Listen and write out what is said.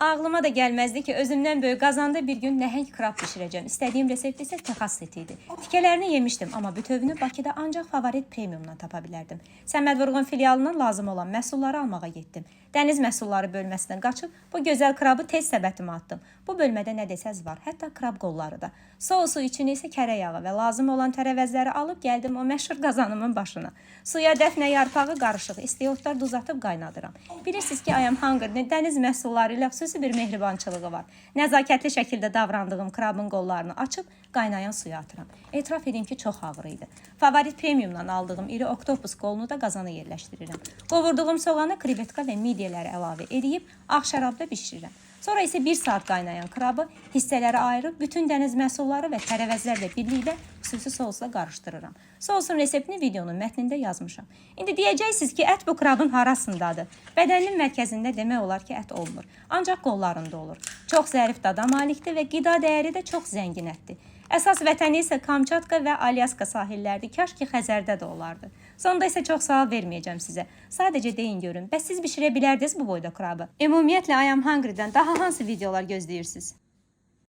Ağlıma da gəlməzdi ki, özümdən böyük qazanda bir gün nəhəng krab bişirəcəm. İstədiyim resept isə Texas seti idi. Tikələrini yemişdim, amma bütövünü Bakıda ancaq Favorit Premiumdan tapa bilərdim. Səməd Vurğun filialından lazım olan məhsulları almağa getdim. Dəniz məhsulları bölməsindən qaçıb bu gözəl krabı tez səbətimə atdım. Bu bölmədə nə desəz var, hətta krab qolları da. Sousu içinə isə kərə yağı və lazım olan tərəvəzləri alıb gəldim o məşhur qazanımın başına. Suya dəfnə yarpağı qarışıq, istiotlar duz atıb qaynadıram. Bilirsiniz ki, I am hungry dəniz məhsulları ilə xüsusi bir mehribançılığı var. Nəzakətli şəkildə davrandığım krabın qollarını açıb qaynayan suya atıram. Etiraf edin ki, çox ağır idi. Favorit Premiumdan aldığım iri oktopus qolunu da qazana yerləşdirirəm. Qovurduğum soğanı, krevetka və midyələri əlavə edib ağ şərabda bişirirəm. Sonra isə 1 saat qaynayan krabı hissələrə ayırıb bütün dəniz məhsulları və tərəvəzlərlə birlikdə xüsusi sousla qarışdırıram. Sousun reseptini videonun mətnində yazmışam. İndi deyəcəksiniz ki, ət bu krabın harasındadır? Bədənin mərkəzində demək olar ki, ət olmur. Ancaq qollarında olur. Çox zərif dada malikdir və qida dəyəri də çox zəngin ətdir. Əsas vətəni isə Kamçatka və Alyaska sahillərdir. Kaş ki, Xəzərdə də olardı. Sonda isə çox sual verməyəcəm sizə. Sadəcə deyin görün, bəs siz bişirə bilərdiniz bu boyda krabı? Ümumiyyətlə, I am hungry-dən daha hansı videolar gözləyirsiniz?